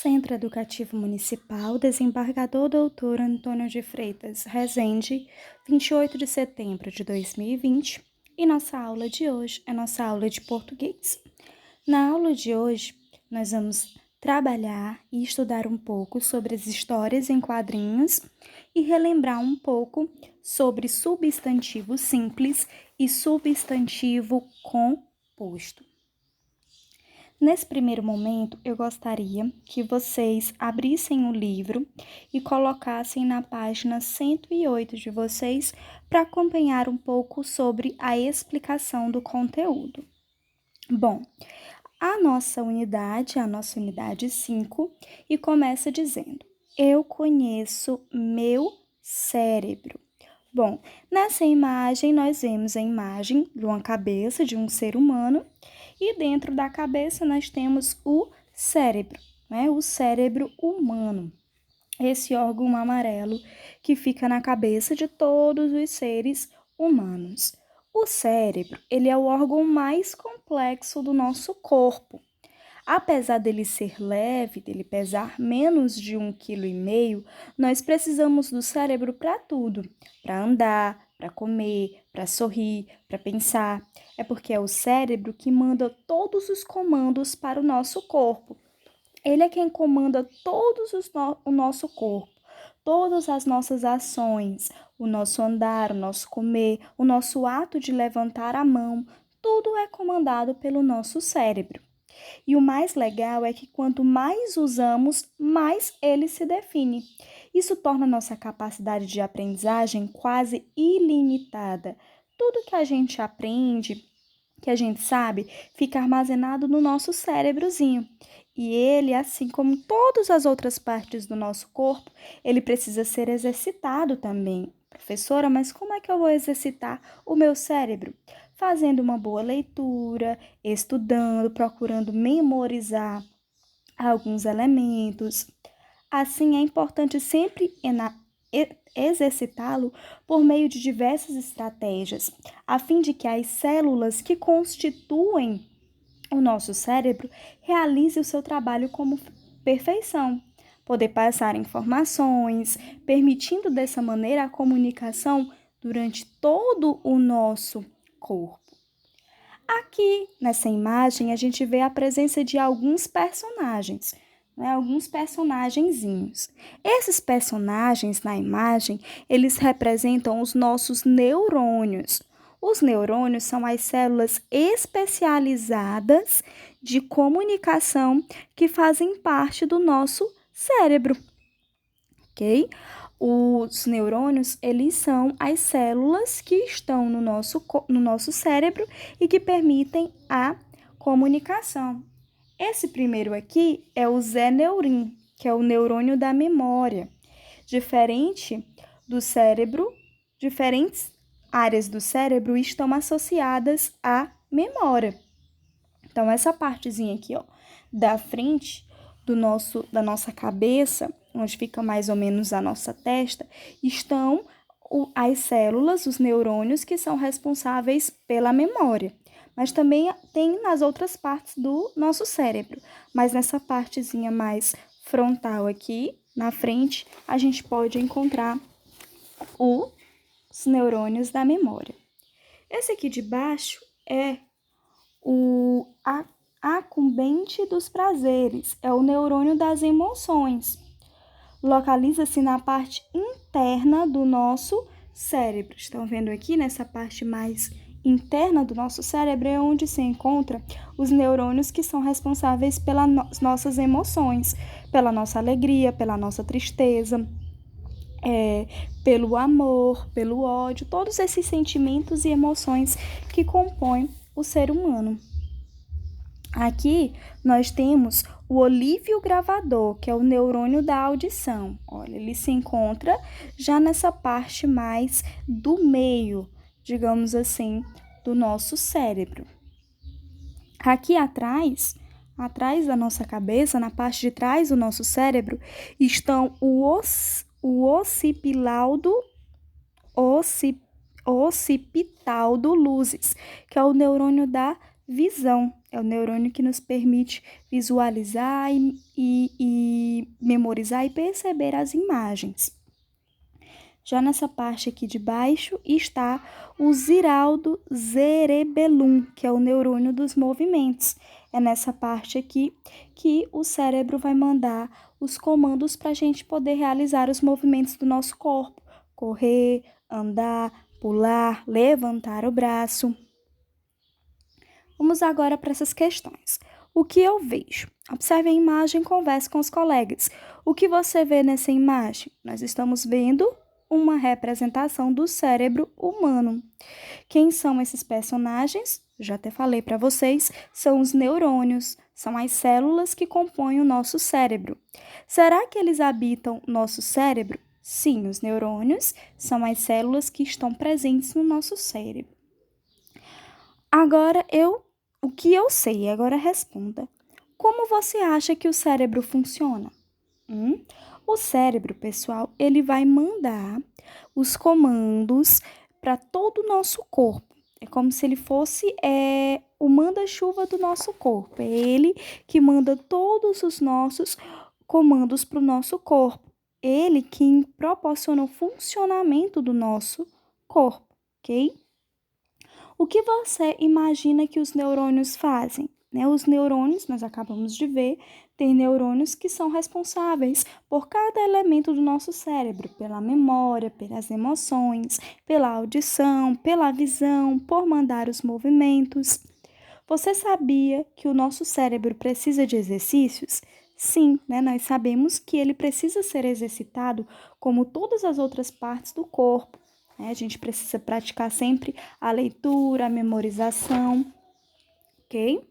Centro Educativo Municipal, Desembargador Doutor Antônio de Freitas Rezende, 28 de setembro de 2020, e nossa aula de hoje é nossa aula de português. Na aula de hoje, nós vamos trabalhar e estudar um pouco sobre as histórias em quadrinhos e relembrar um pouco sobre substantivo simples e substantivo composto. Nesse primeiro momento, eu gostaria que vocês abrissem o livro e colocassem na página 108 de vocês para acompanhar um pouco sobre a explicação do conteúdo. Bom, a nossa unidade 5, e começa dizendo: eu conheço meu cérebro. Bom, nessa imagem nós vemos a imagem de uma cabeça de um ser humano e dentro da cabeça nós temos o cérebro, né? O cérebro humano, esse órgão amarelo que fica na cabeça de todos os seres humanos. O cérebro, ele é o órgão mais complexo do nosso corpo. Apesar dele ser leve, dele pesar menos de 1,5 kg, nós precisamos do cérebro para tudo, para andar, para comer, para sorrir, para pensar. É porque é o cérebro que manda todos os comandos para o nosso corpo. Ele é quem comanda o nosso corpo, todas as nossas ações, o nosso andar, o nosso comer, o nosso ato de levantar a mão, tudo é comandado pelo nosso cérebro. E o mais legal é que quanto mais usamos, mais ele se define. Isso torna nossa capacidade de aprendizagem quase ilimitada. Tudo que a gente aprende, que a gente sabe, fica armazenado no nosso cérebrozinho. E ele, assim como todas as outras partes do nosso corpo, ele precisa ser exercitado também. Professora, mas como é que eu vou exercitar o meu cérebro? Fazendo uma boa leitura, estudando, procurando memorizar alguns elementos. Assim, é importante sempre exercitá-lo por meio de diversas estratégias, a fim de que as células que constituem o nosso cérebro realizem o seu trabalho como perfeição, poder passar informações, permitindo dessa maneira a comunicação durante todo o nosso corpo. Aqui, nessa imagem, a gente vê a presença de alguns personagens, né? Alguns personagenzinhos. Esses personagens na imagem, eles representam os nossos neurônios. Os neurônios são as células especializadas de comunicação que fazem parte do nosso cérebro, ok? Os neurônios, eles são as células que estão no nosso cérebro e que permitem a comunicação. Esse primeiro aqui é o Zé-Neurin, que é o neurônio da memória. Diferente do cérebro, diferentes áreas do cérebro estão associadas à memória. Então, essa partezinha aqui, ó, da frente da nossa cabeça, onde fica mais ou menos a nossa testa, estão as células, os neurônios que são responsáveis pela memória. Mas também tem nas outras partes do nosso cérebro. Mas nessa partezinha mais frontal aqui, na frente, a gente pode encontrar os neurônios da memória. Esse aqui de baixo é o acumbente dos prazeres, é o neurônio das emoções. Localiza-se na parte interna do nosso cérebro. Estão vendo aqui nessa parte mais interna do nosso cérebro é onde se encontra os neurônios que são responsáveis pelas nossas emoções, pela nossa alegria, pela nossa tristeza, pelo amor, pelo ódio, todos esses sentimentos e emoções que compõem o ser humano. Aqui nós temos o olívio gravador, que é o neurônio da audição. Olha, ele se encontra já nessa parte mais do meio, digamos assim, do nosso cérebro. Aqui atrás da nossa cabeça, na parte de trás do nosso cérebro, estão o occipital do luzes, que é o neurônio da visão. É o neurônio que nos permite visualizar e memorizar e perceber as imagens. Já nessa parte aqui de baixo está o ziraldo cerebellum, que é o neurônio dos movimentos. É nessa parte aqui que o cérebro vai mandar os comandos para a gente poder realizar os movimentos do nosso corpo. Correr, andar, pular, levantar o braço. Vamos agora para essas questões. O que eu vejo? Observe a imagem e converse com os colegas. O que você vê nessa imagem? Nós estamos vendo uma representação do cérebro humano. Quem são esses personagens? Já até falei para vocês, são os neurônios, são as células que compõem o nosso cérebro. Será que eles habitam nosso cérebro? Sim, os neurônios são as células que estão presentes no nosso cérebro. Agora o que eu sei? Agora responda. Como você acha que o cérebro funciona? O cérebro, pessoal, ele vai mandar os comandos para todo o nosso corpo. É como se ele fosse o manda-chuva do nosso corpo. É ele que manda todos os nossos comandos para o nosso corpo. Ele que proporciona o funcionamento do nosso corpo, ok? O que você imagina que os neurônios fazem? Os neurônios, nós acabamos de ver, tem neurônios que são responsáveis por cada elemento do nosso cérebro, pela memória, pelas emoções, pela audição, pela visão, por mandar os movimentos. Você sabia que o nosso cérebro precisa de exercícios? Sim, nós sabemos que ele precisa ser exercitado como todas as outras partes do corpo. A gente precisa praticar sempre a leitura, a memorização, ok?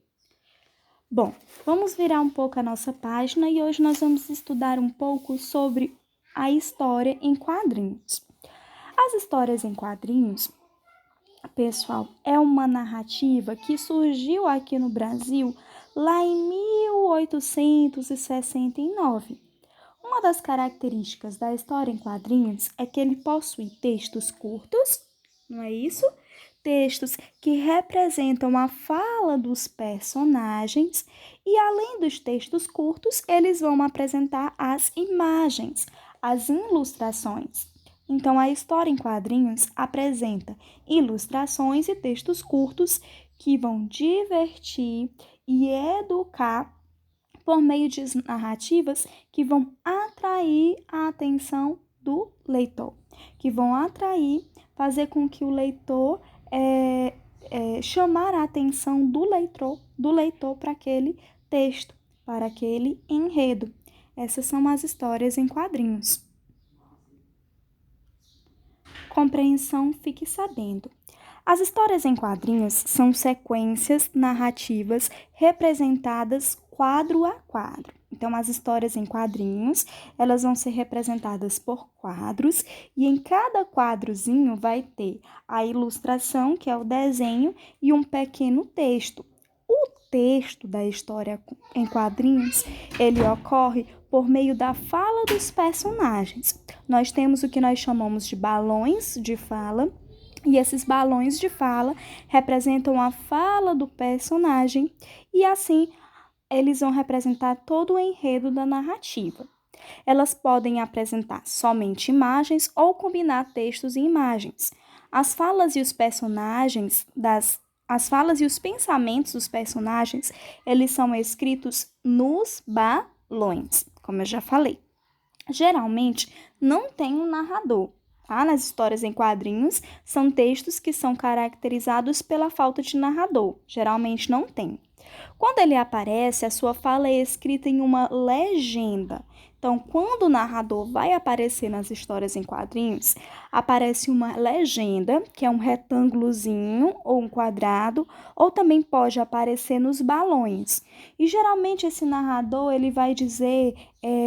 Bom, vamos virar um pouco a nossa página e hoje nós vamos estudar um pouco sobre a história em quadrinhos. As histórias em quadrinhos, pessoal, é uma narrativa que surgiu aqui no Brasil lá em 1869. Uma das características da história em quadrinhos é que ele possui textos curtos, não é isso? Textos que representam a fala dos personagens e, além dos textos curtos, eles vão apresentar as imagens, as ilustrações. Então, a história em quadrinhos apresenta ilustrações e textos curtos que vão divertir e educar por meio de narrativas que vão atrair a atenção do leitor, que vão fazer com que o leitor chamar a atenção do leitor para aquele texto, para aquele enredo. Essas são as histórias em quadrinhos. Compreensão, fique sabendo. As histórias em quadrinhos são sequências narrativas representadas quadro a quadro. Então, as histórias em quadrinhos, elas vão ser representadas por quadros e em cada quadrozinho vai ter a ilustração, que é o desenho, e um pequeno texto. O texto da história em quadrinhos, ele ocorre por meio da fala dos personagens. Nós temos o que nós chamamos de balões de fala, e esses balões de fala representam a fala do personagem e assim eles vão representar todo o enredo da narrativa. Elas podem apresentar somente imagens ou combinar textos e imagens. As falas e os pensamentos dos personagens, eles são escritos nos balões, como eu já falei. Geralmente, não tem um narrador. Nas histórias em quadrinhos, são textos que são caracterizados pela falta de narrador. Geralmente não tem. Quando ele aparece, a sua fala é escrita em uma legenda. Então, quando o narrador vai aparecer nas histórias em quadrinhos, aparece uma legenda, que é um retângulozinho ou um quadrado, ou também pode aparecer nos balões. E geralmente esse narrador ele vai dizer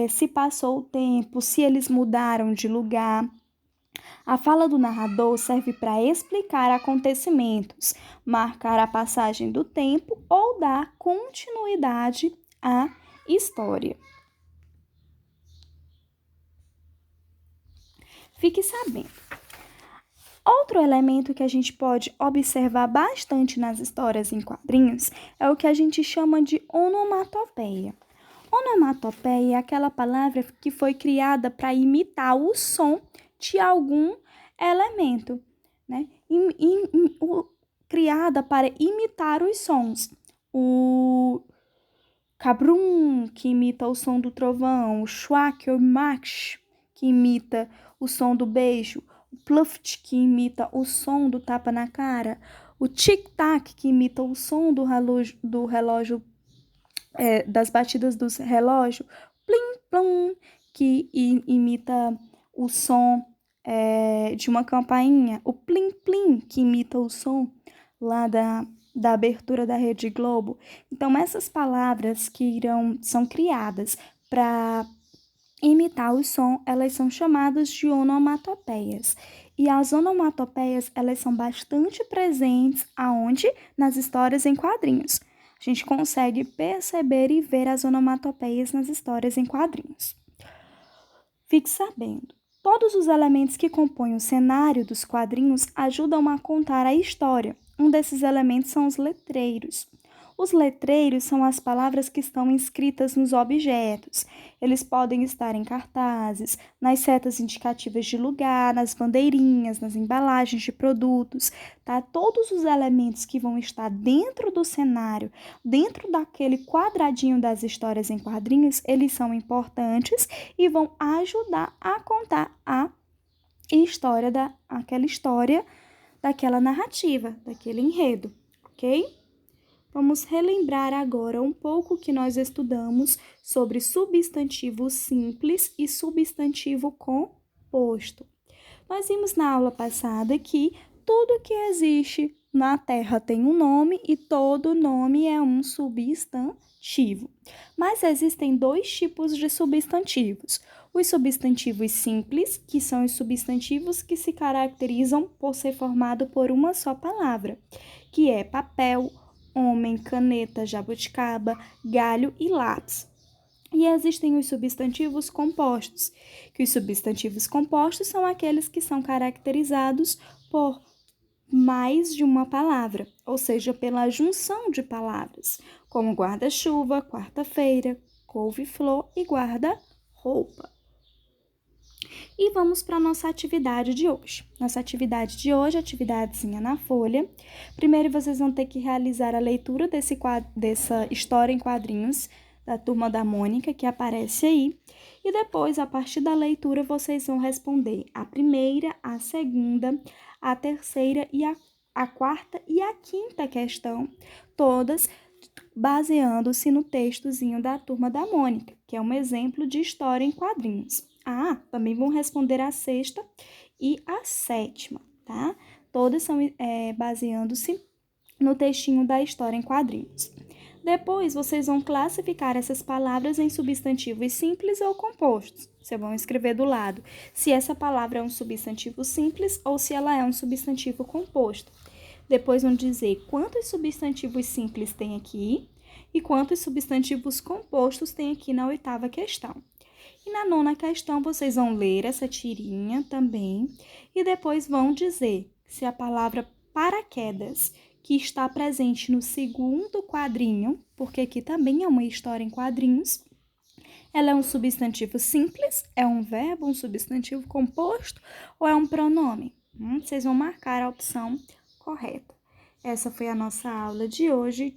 se passou o tempo, se eles mudaram de lugar. A fala do narrador serve para explicar acontecimentos, marcar a passagem do tempo ou dar continuidade à história. Fique sabendo. Outro elemento que a gente pode observar bastante nas histórias em quadrinhos é o que a gente chama de onomatopeia. Onomatopeia é aquela palavra que foi criada para imitar o som de algum elemento, né? Criada para imitar os sons. O cabrum, que imita o som do trovão, o schwak ou max, que imita o som do beijo, o pluft, que imita o som do tapa na cara, o tic-tac, que imita o som do relógio, das batidas do relógio, plim plum, que imita o som de uma campainha, o plim plim, que imita o som lá da abertura da Rede Globo. Então, essas palavras que são criadas para imitar o som, elas são chamadas de onomatopeias. E as onomatopeias, elas são bastante presentes aonde? Nas histórias em quadrinhos. A gente consegue perceber e ver as onomatopeias nas histórias em quadrinhos. Fique sabendo, todos os elementos que compõem o cenário dos quadrinhos ajudam a contar a história. Um desses elementos são os letreiros. Os letreiros são as palavras que estão inscritas nos objetos. Eles podem estar em cartazes, nas setas indicativas de lugar, nas bandeirinhas, nas embalagens de produtos, tá? Todos os elementos que vão estar dentro do cenário, dentro daquele quadradinho das histórias em quadrinhos, eles são importantes e vão ajudar a contar aquela história, daquela narrativa, daquele enredo, ok? Vamos relembrar agora um pouco que nós estudamos sobre substantivo simples e substantivo composto. Nós vimos na aula passada que tudo que existe na Terra tem um nome e todo nome é um substantivo. Mas existem dois tipos de substantivos. Os substantivos simples, que são os substantivos que se caracterizam por ser formado por uma só palavra, que é papel, homem, caneta, jabuticaba, galho e lápis. E existem os substantivos compostos, que os substantivos compostos são aqueles que são caracterizados por mais de uma palavra, ou seja, pela junção de palavras, como guarda-chuva, quarta-feira, couve-flor e guarda-roupa. E vamos para a nossa atividade de hoje. Nossa atividade de hoje, atividadezinha na folha. Primeiro, vocês vão ter que realizar a leitura dessa história em quadrinhos da Turma da Mônica, que aparece aí. E depois, a partir da leitura, vocês vão responder a primeira, a segunda, a terceira e a quarta e a quinta questão, todas baseando-se no textozinho da Turma da Mônica, que é um exemplo de história em quadrinhos. Também vão responder a sexta e a sétima, tá? Todas são baseando-se no textinho da história em quadrinhos. Depois, vocês vão classificar essas palavras em substantivos simples ou compostos. Vocês vão escrever do lado se essa palavra é um substantivo simples ou se ela é um substantivo composto. Depois vão dizer quantos substantivos simples tem aqui e quantos substantivos compostos tem aqui na oitava questão. E na nona questão, vocês vão ler essa tirinha também e depois vão dizer se a palavra paraquedas, que está presente no segundo quadrinho, porque aqui também é uma história em quadrinhos, ela é um substantivo simples, é um verbo, um substantivo composto ou é um pronome? Vocês vão marcar a opção correta. Essa foi a nossa aula de hoje.